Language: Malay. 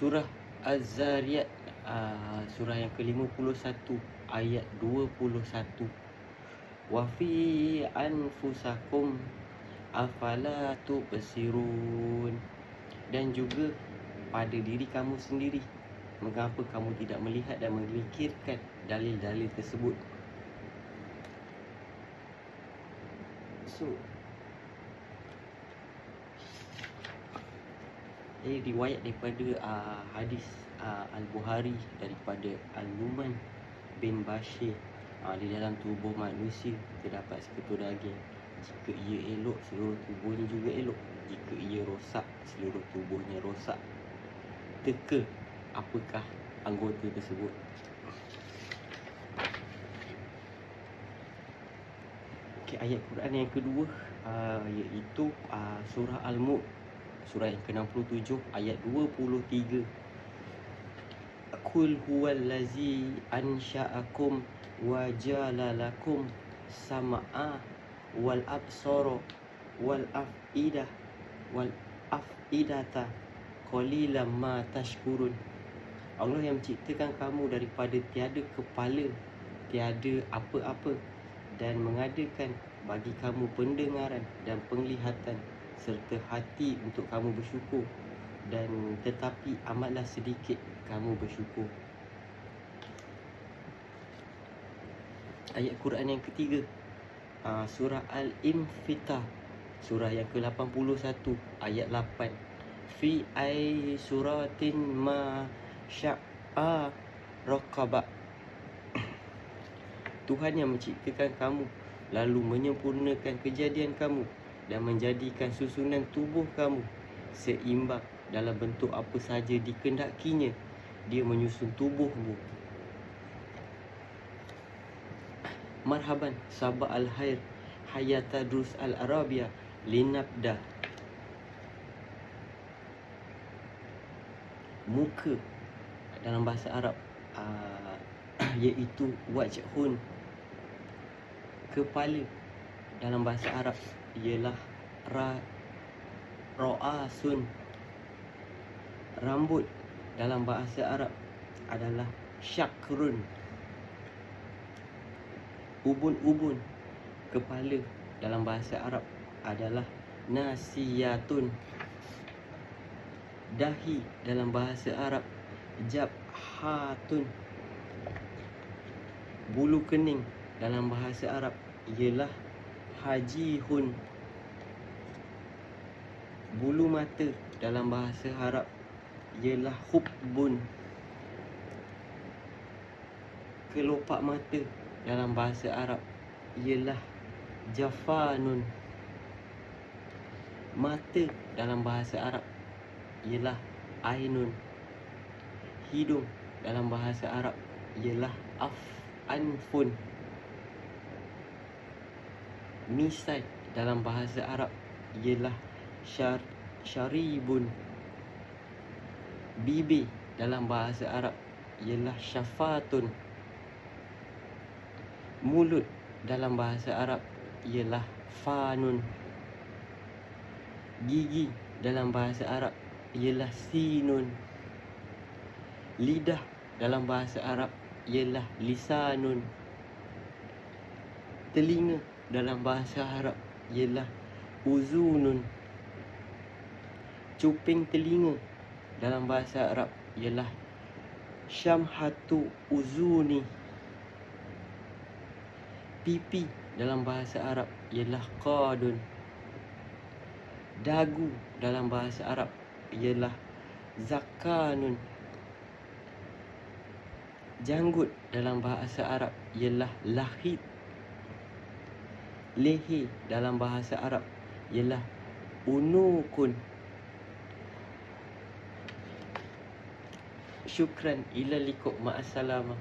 Surah Az-Zariyat, surah yang ke-51 ayat 21. Wa fi anfusakum afala tubsirun. Dan juga pada diri kamu sendiri, mengapa kamu tidak melihat dan memikirkan dalil-dalil tersebut. So, ini riwayat daripada hadis Al-Bukhari daripada Al-Numan bin Bashir. Di dalam tubuh manusia terdapat seketul daging. Jika ia elok, seluruh tubuhnya juga elok. Jika ia rosak, seluruh tubuhnya rosak. Teka apakah anggota tersebut. Ayat Quran yang kedua iaitu surah Al-Mulk, surah yang ke-67 ayat 23. Qul huwallazi ansha'akum wa ja'ala lakum sam'a wal absara wal afidata qalilan ma tashkurun. Allah yang menciptakan kamu daripada tiada kepala, tiada apa-apa, dan mengadakan bagi kamu pendengaran dan penglihatan serta hati untuk kamu bersyukur, dan tetapi amatlah sedikit kamu bersyukur. Ayat Quran yang ketiga, surah Al-Infitar, surah yang ke-81 ayat 8. Fi ay suratin ma sya'a raqaba. Tuhan yang menciptakan kamu lalu menyempurnakan kejadian kamu dan menjadikan susunan tubuh kamu seimbang dalam bentuk apa sahaja dikehendakinya. Dia menyusun tubuhmu. Marhaban sabah al-khair hayata drus al-Arabia linabda. Muka dalam bahasa Arab iaitu wajhun. Kepala dalam bahasa Arab ialah ra'asun. Rambut dalam bahasa Arab adalah syakrun. Ubun-ubun kepala dalam bahasa Arab adalah nasiyatun. Dahi dalam bahasa Arab jabhatun. Bulu kening dalam bahasa Arab ialah hajihun. Bulu mata dalam bahasa Arab ialah hubbun. Kelopak mata dalam bahasa Arab ialah jafanun. Mata dalam bahasa Arab ialah ainun. Hidung dalam bahasa Arab ialah anfun. Misai dalam bahasa Arab ialah syaribun. Bibir dalam bahasa Arab ialah syafatun. Mulut dalam bahasa Arab ialah fanun. Gigi dalam bahasa Arab ialah sinun. Lidah dalam bahasa Arab ialah lisanun. Telinga dalam bahasa Arab ialah uzunun. Cuping telinga dalam bahasa Arab ialah syamhatu uzuni. Pipi dalam bahasa Arab ialah qadun. Dagu dalam bahasa Arab ialah zakanun. Janggut dalam bahasa Arab ialah lahid. Leher dalam bahasa Arab ialah unukun. Syukran ila liqa, ma'assalamah.